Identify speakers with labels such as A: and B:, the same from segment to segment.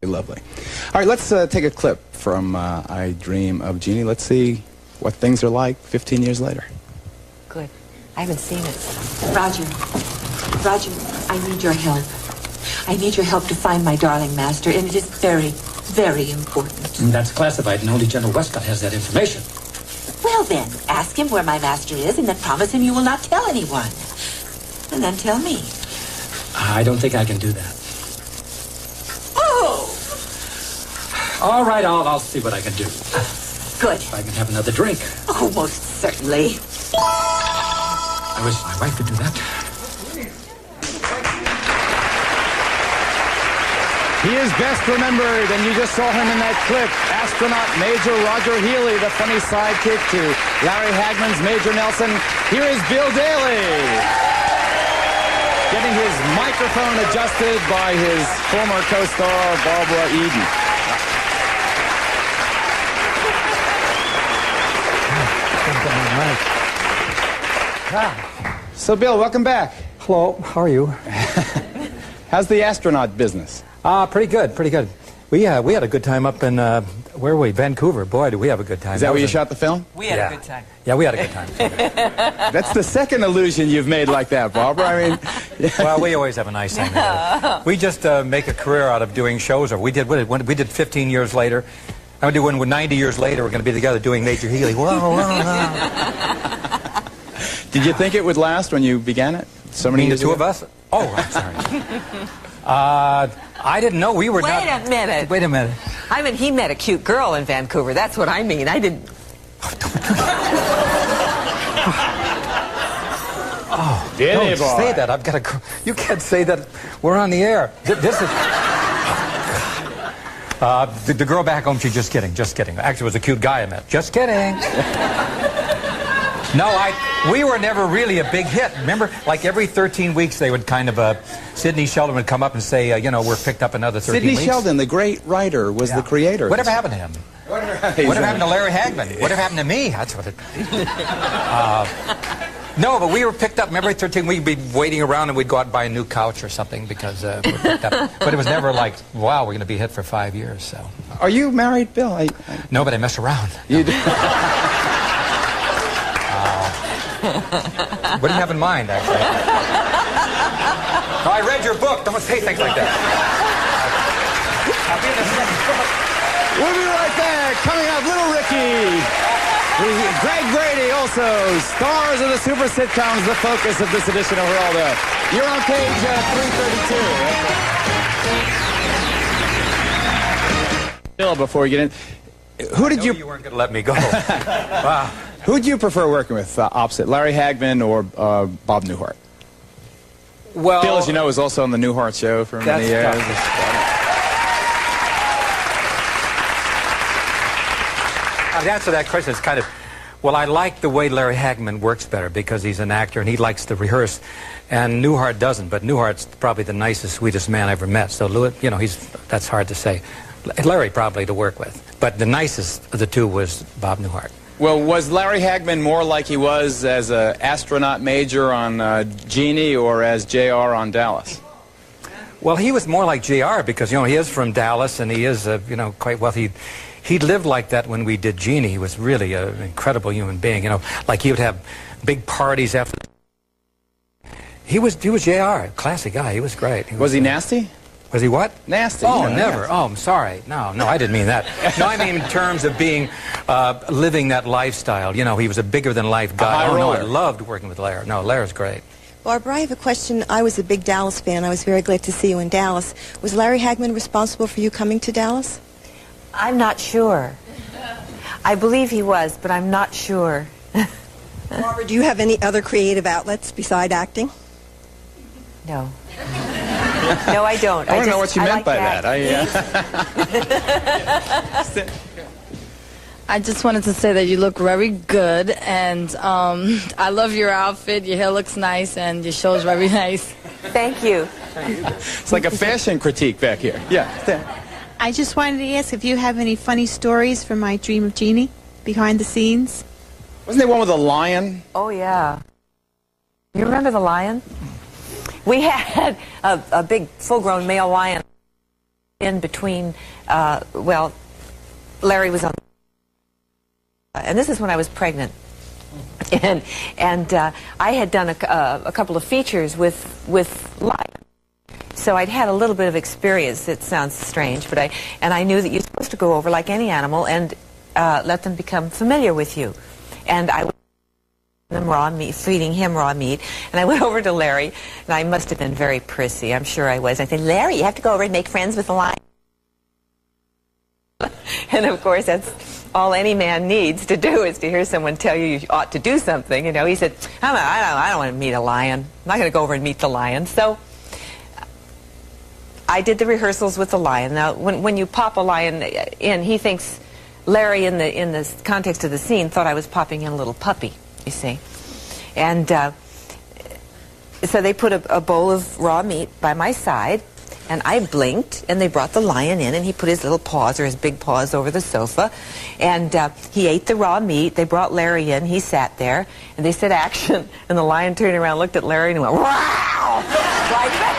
A: Lovely. All right, let's take a clip from I Dream of Jeannie. Let's see what things are like 15 years later.
B: Good. I haven't seen it.
C: Roger, I need your help. I need your help to find my darling master, and it is very, very important.
D: That's classified, and only General Westcott has that information.
C: Well then, ask him where my master is, and then promise him you will not tell anyone. And then tell me.
D: I don't think I can do that.
C: Oh!
D: All right, I'll see what I can do.
C: Good.
D: If I can have another drink.
C: Oh, most certainly.
D: I wish my wife could do that.
A: He is best remembered, and you just saw him in that clip, astronaut Major Roger Healy, the funny sidekick to Larry Hagman's Major Nelson. Here is Bill Daly, getting his microphone adjusted by his former co-star, Barbara Eden. So, Bill, welcome back.
E: Hello, how are you?
A: How's the astronaut business?
E: Pretty good, pretty good. We had a good time up in, where were we? Vancouver. Boy, did we have a good time.
A: Is that where you shot the film?
B: We had a good time.
E: Yeah, we had a good time.
A: That's the second illusion you've made like that, Barbara. I mean,
E: Well, we always have a nice time. We just make a career out of doing shows. Or we did 15 years later. I would do when 90 years later we're going to be together doing Major Healy. Whoa, whoa, whoa.
A: Did you think it would last when you began it? So many years
E: the two
A: ago?
E: of us? Oh, I'm sorry. I didn't know we were
B: Wait a minute.
E: Wait a minute.
B: I mean, he met a cute girl in Vancouver. That's what I mean. I didn't...
E: Oh,
A: Billy
E: don't
A: boy.
E: say that. I've got to. You can't say that. We're on the air. This is. The girl back home. She's just kidding. Just kidding. Actually, it was a cute guy I met. Just kidding. No, we were never really a big hit. Remember, like every 13 weeks, they would kind of, Sidney Sheldon would come up and say, you know, we're picked up another 13 weeks.
A: Sidney Sheldon, the great writer, was the creator.
E: Whatever happened to him? Whatever happened to Larry Hagman? Whatever happened to me? That's what it... No, but we were picked up. Remember, 13 we'd be waiting around and we'd go out and buy a new couch or something because we were picked up. But it was never like, wow, we're going to be hit for 5 years. So.
A: Are you married, Bill?
E: No, but I mess around.
A: You do.
E: What do you have in mind, actually? Oh, I read your book. Don't say things like that. I'll be in the second book.
A: We'll be right back. Coming up, Little Ricky. Greg Brady, also stars of the super sitcoms, the focus of this edition of Geraldo. You're on page 332. Bill, before we get in, who did you...
E: You weren't going to let me go. Wow.
A: Who do you prefer working with opposite, Larry Hagman or Bob Newhart?
E: Well,
A: Bill, as you know, was also on the Newhart Show for many years.
E: The answer to that question is kind of, well, I like the way Larry Hagman works better because he's an actor and he likes to rehearse, and Newhart doesn't. But Newhart's probably the nicest, sweetest man I ever met. So, you know, that's hard to say. Larry probably to work with, but the nicest of the two was Bob Newhart.
A: Well, was Larry Hagman more like he was as an astronaut major on Jeannie or as JR on Dallas?
E: Well, he was more like JR because, you know, he is from Dallas and he is, you know, quite well. He lived like that when we did Jeannie. He was really an incredible human being, you know, like he would have big parties after. He was JR, classic guy. He was great.
A: Was he nasty?
E: Was he what?
A: Nasty.
E: Oh,
A: yeah,
E: never.
A: Nasty.
E: Oh, I'm sorry. No, I didn't mean that. No, I mean in terms of being, living that lifestyle. You know, he was a bigger-than-life guy.
A: Oh,
E: no, I loved working with Larry. No, Larry's great.
F: Barbara, I have a question. I was a big Dallas fan. I was very glad to see you in Dallas. Was Larry Hagman responsible for you coming to Dallas?
B: I'm not sure. I believe he was, but I'm not sure.
F: Barbara, do you have any other creative outlets beside acting?
B: No. No, I don't.
A: I want to know what you meant by that.
G: I just wanted to say that you look very good, and I love your outfit. Your hair looks nice, and your show's very nice.
B: Thank you.
A: It's like a fashion critique back here. Yeah.
H: I just wanted to ask if you have any funny stories from My Dream of Jeannie, behind the scenes.
A: Wasn't there one with a lion?
B: Oh, yeah. You remember the lion? We had a big full-grown male lion in between, well, Larry was on, and this is when I was pregnant. And I had done a couple of features with lion. So I'd had a little bit of experience. It sounds strange, but I knew that you're supposed to go over like any animal and let them become familiar with you. And I was feeding him raw meat, and I went over to Larry, and I must have been very prissy. I'm sure I was. I said, Larry, you have to go over and make friends with the lion. And of course, that's all any man needs to do, is to hear someone tell you you ought to do something. You know, he said, I don't want to meet a lion. I'm not going to go over and meet the lion. So I did the rehearsals with the lion. Now, when you pop a lion in, he thinks, Larry, in the context of the scene, thought I was popping in a little puppy, you see. And so they put a bowl of raw meat by my side, and I blinked, and they brought the lion in, and he put his little paws, or his big paws, over the sofa, and he ate the raw meat. They brought Larry in. He sat there, and they said, action, and the lion turned around, looked at Larry, and went, wow! Like that.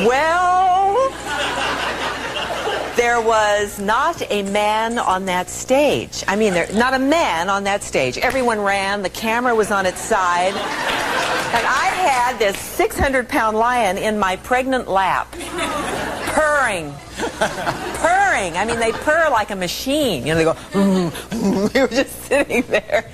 B: Well, there was not a man on that stage. I mean, not a man on that stage. Everyone ran. The camera was on its side. And I had this 600-pound lion in my pregnant lap, purring. Purring. I mean, they purr like a machine. You know, they go, they were just sitting there.